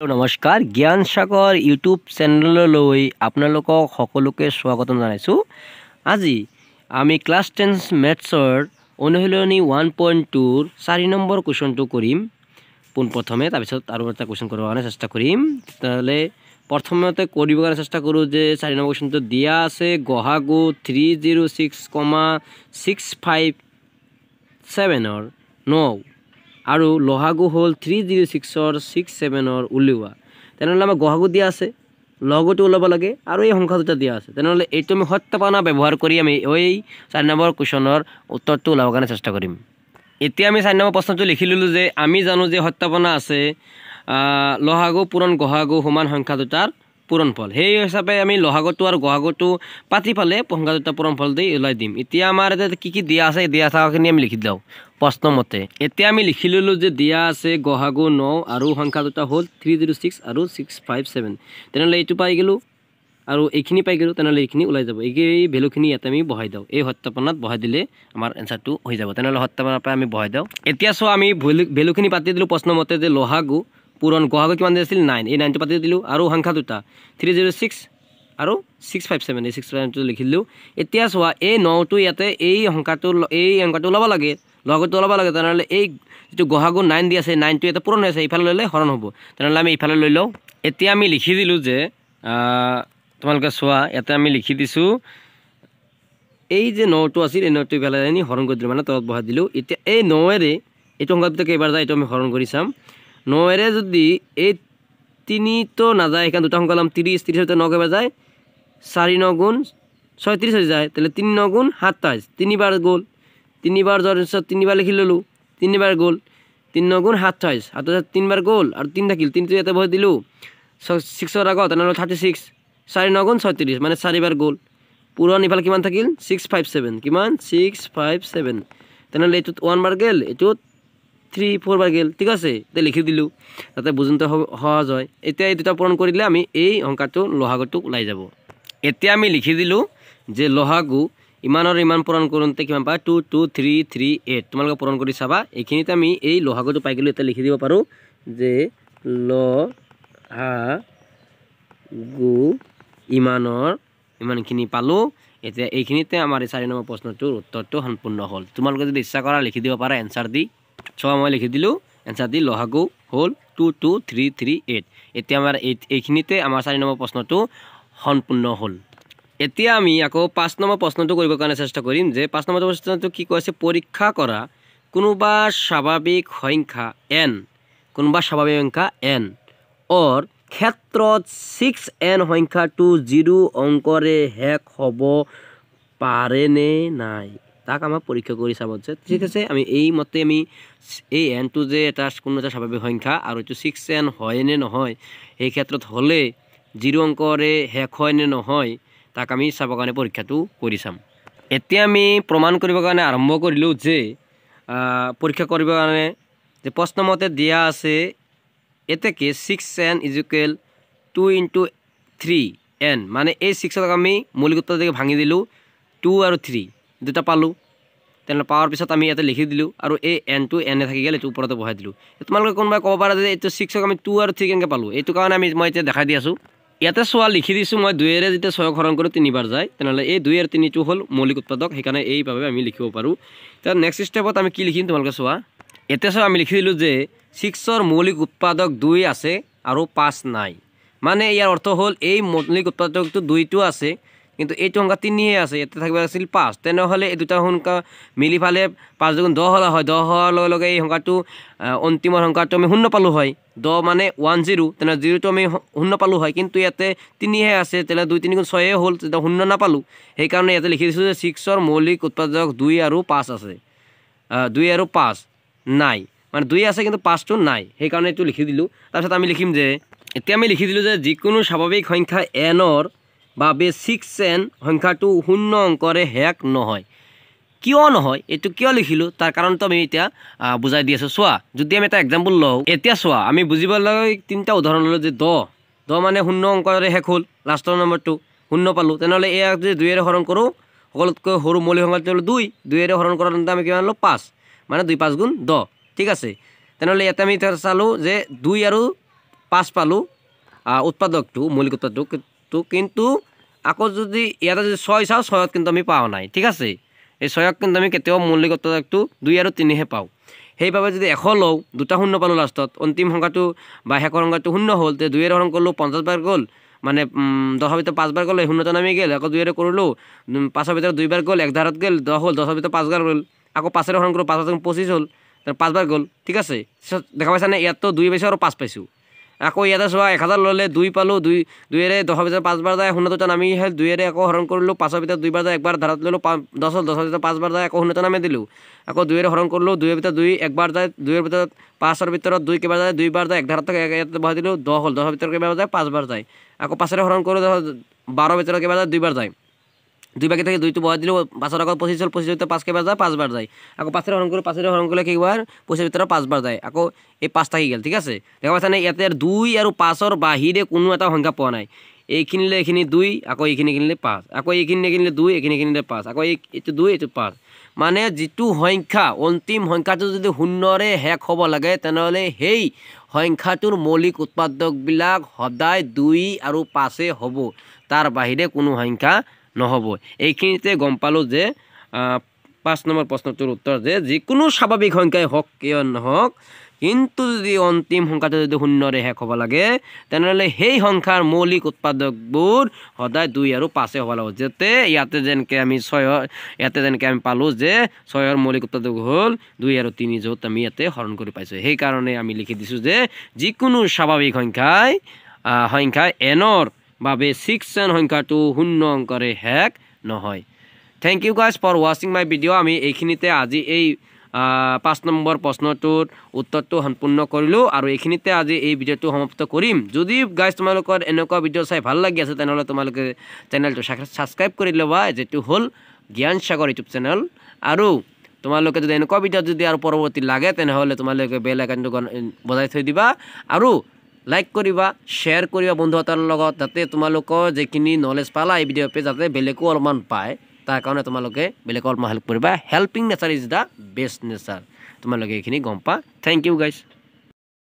নমস্কাৰ জ্ঞান সাগৰ ইউটিউব চেনেললৈ আপোনালোকক সকলোকে স্বাগতম জনাইছোঁ। আজি আমি ক্লাছ 10 মেথছৰ অনুশীলনী 1.2 4 নম্বৰ কুৱেশ্যনটো কৰিম পোনপ্ৰথমে, তাৰপিছত আৰু এটা কুৱেশ্যন কৰাৰ কাৰণে চেষ্টা কৰিম। তেতিয়াহ'লে প্ৰথমতে কৰিবৰ কাৰণে চেষ্টা কৰোঁ যে 4 নম্বৰ কুৱেশ্যনটো দিয়া আছে গহাগু 306,657 9 আৰু লহাগু হ'ল 306 67 উলিওৱা। তেনেহ'লে আমাৰ গহাগু দিয়া আছে, লহাগুটো ওলাব লাগে আৰু এই সংখ্যা দুটা দিয়া আছে। তেনেহ'লে এইটো আমি সত্যাপনা ব্যৱহাৰ কৰি আমি এই 4 নম্বৰ কুৱেশ্যনৰ উত্তৰটো ওলাবৰ কাৰণে চেষ্টা কৰিম। এতিয়া আমি 4 নম্বৰ প্ৰশ্নটো লিখি ল'লোঁ যে আমি জানো যে সত্যাপনা আছে লহাগু পূৰণ গহাগু সমান সংখ্যা দুটাৰ পূৰণফল। সেই হিচাপে আমি লহাগুটো আৰু গহাগুটো পাতি পালে সংখ্যা দুটা পূৰণফল দি ওলাই দিম। এতিয়া আমাৰ ইয়াতে কি দিয়া আছে, দিয়া থকাখিনি আমি লিখি দিওঁ প্ৰশ্নমতে। এতিয়া আমি লিখি ল'লোঁ যে দিয়া আছে গহাগু 9 আৰু সংখ্যা দুটা হ'ল 306 আৰু 657। তেনেহ'লে এইটো পাই গ'লোঁ আৰু এইখিনি পাই গ'লোঁ। তেনেহ'লে এইখিনি ওলাই যাব। এই ভেলুখিনি ইয়াতে আমি বহাই দিওঁ, এই সত্যাপনাত বহাই দিলে আমাৰ এনচাৰটো হৈ যাব। তেনেহ'লে সত্যাপনাৰ পৰা আমি বহাই দিওঁ। এতিয়া চোৱা আমি ভেলুখিনি পাতি দিলোঁ প্ৰশ্নমতে যে লহাগু পূৰণ গহাগু কিমান দিয়া আছিল 9, এই 9টো পাতি দিলোঁ আৰু সংখ্যা দুটা 306 আৰু 657, এই 657টো লিখি দিলোঁ। এতিয়া চোৱা এই 9টো ইয়াতে এই সংখ্যাটো ওলাব লাগে, লহাগুটো ওলাব লাগে। তেনেহ'লে এই যিটো গহাগু 9 দি আছে 9টো ইয়াতে পূৰণ হৈ আছে, ইফালে ল'লে হৰণ হ'ব। তেনেহ'লে আমি ইফালে লৈ লওঁ। এতিয়া আমি লিখি দিলোঁ যে তোমালোকে চোৱা ইয়াতে আমি লিখি দিছোঁ এই যে 9টো আছিল এই 9টো ইফালে আনি হৰণ কৰি দিলোঁ, মানে তলত বহাই দিলোঁ। এতিয়া এই 9ৰে এইটো সংখ্যা দুটা কেইবাৰ যায় এইটো আমি হৰণ কৰি চাম। 9ৰে যদি এই 3টো নাযায়, সেইকাৰণে দুটা সংখ্যা ল'ম 30 30 9 কেইবাৰ যায় 4 9 গুণ 36 হৈ যায়। তাহলে 3 9 গুণ 27, 3বাৰ গ'ল, 3বাৰ যোৱাৰ পিছত 3বাৰ লিখি ল'লোঁ, 3বাৰ গ'ল, 3 9 গুণ 27, 27 3বাৰ গ'ল আৰু 3 থাকিল, 3টো ইয়াতে বহাই দিলোঁ 6ৰ আগত, তেনেহ'লে 36, 4 9 গুণ 36 মানে 4বাৰ গ'ল। পূৰণ ইফালে কিমান থাকিল 657, কিমান 657। তেনেহ'লে এইটোত 1 বাৰ গ'ল, এইটোত 3 4 বাৰ গ'ল। ঠিক আছে, এতিয়া লিখি দিলোঁ যাতে বুজোঁতে সহজ হয়। এতিয়া এই দুটা পূৰণ কৰিলে আমি এই সংখ্যাটো লহাগুটো ওলাই যাব। এতিয়া আমি লিখি দিলোঁ যে লহাগু ইমানৰ ইমান পূৰণ কৰোঁতে কিমান পায় 2 2 3 3 8। তোমালোকে পূৰণ কৰি চাবা। এইখিনিতে আমি এই লহাগুটো পাই গ'লোঁ। এতিয়া লিখি দিব পাৰোঁ যে লহাগু ইমানখিনি পালোঁ। এতিয়া এইখিনিতে আমাৰ এই 4 নম্বৰ প্ৰশ্নটোৰ উত্তৰটো সম্পূৰ্ণ হ'ল। তোমালোকে যদি ইচ্ছা কৰা লিখি দিব পাৰা এনচাৰ দি। চোৱা মই লিখি দিলোঁ এনচাৰ দি লহাগু হ'ল 2 2 3 3 8। এতিয়া আমাৰ এইখিনিতে আমাৰ 4 নম্বৰ প্ৰশ্নটো সম্পূৰ্ণ হ'ল। এতিয়া আমি আকৌ 5 নম্বৰ প্ৰশ্নটো কৰিবৰ কাৰণে চেষ্টা কৰিম যে 5 নম্বৰ প্ৰশ্নটো কি কৈছে, পৰীক্ষা কৰা কোনোবা স্বাভাৱিক সংখ্যা n অৰ ক্ষেত্ৰত 6n সংখ্যাটো 0 অংকৰে শেষ হ'ব পাৰেনে নাই, তাক আমাক পৰীক্ষা কৰি চাব দিছে। ঠিক আছে, আমি এই মতে আমি এই nটো যে কোনো এটা স্বাভাৱিক সংখ্যা আৰু এইটো 6n হয় নে নহয়, সেই ক্ষেত্ৰত হ'লে 0 অংকৰে শেষ হয় নে নহয় তাক আমি চাবৰ কাৰণে পৰীক্ষাটো কৰি চাম। এতিয়া আমি প্ৰমাণ কৰিবৰ কাৰণে আৰম্ভ কৰিলোঁ যে পৰীক্ষা কৰিবৰ কাৰণে যে প্ৰশ্নমতে দিয়া আছে এতেকে 6n = 2 × 3n, মানে এই 6ক আমি মৌলিক উত্তৰ দিকে ভাঙি দিলোঁ 2 আৰু 3 দুটা পালোঁ। তেনেহ'লে পাৱাৰ পিছত আমি ইয়াতে লিখি দিলোঁ আৰু এই nটো এনে থাকি গ'ল, এইটো ওপৰতে বহাই দিলোঁ। তোমালোকে কোনোবাই ক'ব পাৰে যে এইটো 6ক আমি 2 আৰু 3 কেনেকৈ পালোঁ, এইটো কাৰণে মই এতিয়া দেখাই দি আছোঁ। ইয়াতে চোৱা লিখি দিছোঁ মই 2ৰে যেতিয়া 6ক হৰণ কৰোঁ 3বাৰ যায়। তেনেহ'লে এই 2 আৰু 3টো হ'ল মৌলিক উৎপাদক, সেইকাৰণে এইভাৱে আমি লিখিব পাৰোঁ। এতিয়া নেক্সট ষ্টেপত আমি কি লিখিম তোমালোকে চোৱা। এতিয়া চোৱা আমি লিখি দিলোঁ যে 6ৰ মৌলিক উৎপাদক 2 আছে আৰু 5 নাই, মানে ইয়াৰ অৰ্থ হ'ল এই মৌলিক উৎপাদকটো 2টো আছে কিন্তু এইটো সংখ্যা 3হে আছে, ইয়াতে থাকিব আছিল 5। তেনেহ'লে এই দুটা সংখ্যা মিলি ফালে 5 দুগুণ 10 হ'লে হয়, 10 হোৱাৰ লগে লগে এই সংখ্যাটো অন্তিমৰ সংখ্যাটো আমি 0 পালোঁ হয়, 10 মানে 1 0, তেনেহ'লে 0টো আমি 0 পালোঁ হয়, কিন্তু ইয়াতে 3হে আছে, তেনেহ'লে 2 3 গুণ 6হে হ'ল, তেতিয়া 0 নাপালোঁ। সেইকাৰণে ইয়াতে লিখি দিছোঁ যে 6ৰ মৌলিক উৎপাদক 2 আৰু 5 আছে, 2 আৰু 5 নাই, মানে 2 আছে কিন্তু 5টো নাই, সেইকাৰণে এইটো লিখি দিলোঁ। তাৰপিছত আমি লিখিম যে এতিয়া আমি লিখি দিলোঁ যে যিকোনো স্বাভাৱিক সংখ্যা nৰ বাবে 6n সংখ্যাটো 0 অংকৰে শেষ নহয়। কিয় নহয়, এইটো কিয় লিখিলোঁ তাৰ কাৰণটো আমি এতিয়া বুজাই দি আছোঁ। চোৱা, যদি আমি এটা এক্সাম্পল লওঁ, এতিয়া চোৱা আমি বুজিবলৈ 3টা উদাহৰণ ল'লোঁ যে 10 মানে 0 অংকৰে শেষ হ'ল, লাষ্টৰ নম্বৰটো 0 পালোঁ। তেনেহ'লে এয়াক যদি 2ৰে হৰণ কৰোঁ, সকলোতকৈ সৰু মৌলিক সংখ্যাটো হ'ল 2, 2ৰে হৰণ কৰাৰ আমি কিমান ল'লোঁ 5, মানে 2 5 গুণ 10। ঠিক আছে, তেনেহ'লে ইয়াতে আমি চালোঁ যে 2 আৰু 5 পালোঁ উৎপাদকটো মৌলিক উৎপাদকটো কিন্তু আকৌ যদি ইয়াতে যদি 6 চাওঁ 6ত কিন্তু আমি পাওঁ নাই ঠিক আছে এই 6ক কিন্তু আমি কেতিয়াও মৌলিক উৎপাদকটো 2 আৰু 3 হে পাওঁ সেইভাবে যদি 100 লওঁ দুটা শূন্য পালোঁ লাষ্টত অন্তিম সংখ্যাটো বা শেষৰ সংখ্যাটো শূন্য হ'ল তে 2 হৰণ কৰিলোঁ 50 বাৰ গ'ল মানে 10ৰ ভিতৰত 5 বাৰ গ'ল শূন্যটো নামি গ'ল আকৌ 2 কৰিলোঁ 5ৰ ভিতৰত 2 বাৰ গ'ল 11ত গ'ল 10 হ'ল 10ৰ ভিতৰত 5 বাৰ গ'ল আকৌ 5 হৰণ কৰিলোঁ 5 25 হ'ল 5 বাৰ গ'ল ঠিক আছে দেখা পাইছানে ইয়াততো 2 পাইছোঁ আৰু 5 পাইছোঁ আকৌ ইয়াতে চোৱা 1000 ল'লে 2 পালোঁ 2ৰে 10ৰ ভিতৰত 5 বাৰ যায় শূন্যটো নামি হ'ল 2ৰে আকৌ হৰণ কৰিলোঁ 5ৰ ভিতৰত 2 বাৰ যায় একবাৰ ধাৰত ল'লোঁ 10 হ'ল 10ৰ ভিতৰত 5 বাৰ যায় আকৌ শূন্যটো নামি দিলোঁ আকৌ 2ৰে হৰণ কৰিলোঁ 2ৰ ভিতৰত 2 একবাৰ যায় 2ৰ ভিতৰত 5ৰ ভিতৰত 2 কেইবাৰ যায় 2 বাৰ যায় 11ত ইয়াতে বহাই দিলোঁ 10 হ'ল 10ৰ ভিতৰত কেইবাৰ যায় 5 বাৰ যায় আকৌ 5ৰে হৰণ কৰিলোঁ 12ৰ ভিতৰত কেইবাৰ যায় 2 বাৰ যায় 2 বাকি থেকে 2টো বহাই দিলোঁ 5ৰ আগত 25 হ'ল 25ৰ ভিতৰত 5 কেইবাৰ যায় 5 বাৰ যায় আকৌ 5ৰে হৰণ কৰিলোঁ 5ৰে হৰণ কৰিলে কেইবাৰ 25ৰ ভিতৰত 5 বাৰ যায় আকৌ এই 5 থাকি গ'ল ঠিক আছে দেখা পাইছানে ইয়াতে 2 আৰু 5ৰ বাহিৰে কোনো এটা সংখ্যা পোৱা নাই এইখিনিলে এইখিনি 2 আকৌ এইখিনি কিনিলে 5 আকৌ এইখিনি কিনিলে 2 এইখিনি কিনিলে 5 আকৌ এইটো 2 এইটো 5 মানে যেটো সংখ্যা অন্তিম সংখ্যাটো যদি শূন্যৰে শেষ হ'ব লাগে তেনেহ'লে সেই সংখ্যাটোৰ মৌলিক উৎপাদকবিলাক সদায় 2 আৰু 5 হ'ব তাৰ বাহিৰে কোনো সংখ্যা নহ'ব এইখিনিতে গম পালোঁ যে 5 নম্বৰ প্ৰশ্নটোৰ উত্তৰ যে যিকোনো স্বাভাৱিক সংখ্যাই হওক কিয় নহওক কিন্তু যদি অন্তিম সংখ্যাটো যদি শূন্যৰে শেষ হ'ব লাগে তেনেহ'লে সেই সংখ্যাৰ মৌলিক উৎপাদকবোৰ সদায় 2 আৰু 5 হ'ব লাগিব যেতে ইয়াতে যেনকে আমি 6 ইয়াতে যেনকে আমি পালোঁ যে 6ৰ মৌলিক উৎপাদক হ'ল 2 আৰু 3 য'ত আমি ইয়াতে হৰণ কৰি পাইছোঁ সেইকাৰণে আমি লিখি দিছোঁ যে যিকোনো স্বাভাৱিক সংখ্যাই nৰ বাবে 6 সংখ্যাটো শূন্য অংকৰে শেষ নহয় thank you guys for watching my video' আমি এইখিনিতে আজি এই 5 নম্বৰ প্ৰশ্নটোৰ উত্তৰটো সম্পূৰ্ণ কৰিলোঁ আৰু এইখিনিতে আজি এই ভিডিঅ'টো সমাপ্ত কৰিম যদি গাইজ তোমালোকৰ এনেকুৱা ভিডিঅ' চাই ভাল লাগি আছে তেনেহ'লে তোমালোকে চেনেলটো ছাবস্ক্ৰাইব কৰি ল'বা যেটো হ'ল জ্ঞান সাগৰ ইউটিউব চেনেল আৰু তোমালোকে যদি এনেকুৱা ভিডিঅ' যদি আৰু পৰৱৰ্তী লাগে তেনেহ'লে তোমালোকে বেল আইকনটো বজাই থৈ দিবা আৰু লাইক কৰিবা শ্বেয়াৰ কৰিবা বন্ধুহঁতৰ লগত যাতে তোমালোকৰ যিখিনি নলেজ পালা এই ভিডিঅ'ৰ পৰা যাতে বেলেগো অলপমান পায় তাৰ কাৰণে তোমালোকে বেলেগক অলপমান হেল্প কৰিবা helping nature is the best nature তোমালোকে এইখিনি গম পা থ্যাংক ইউ গাইজ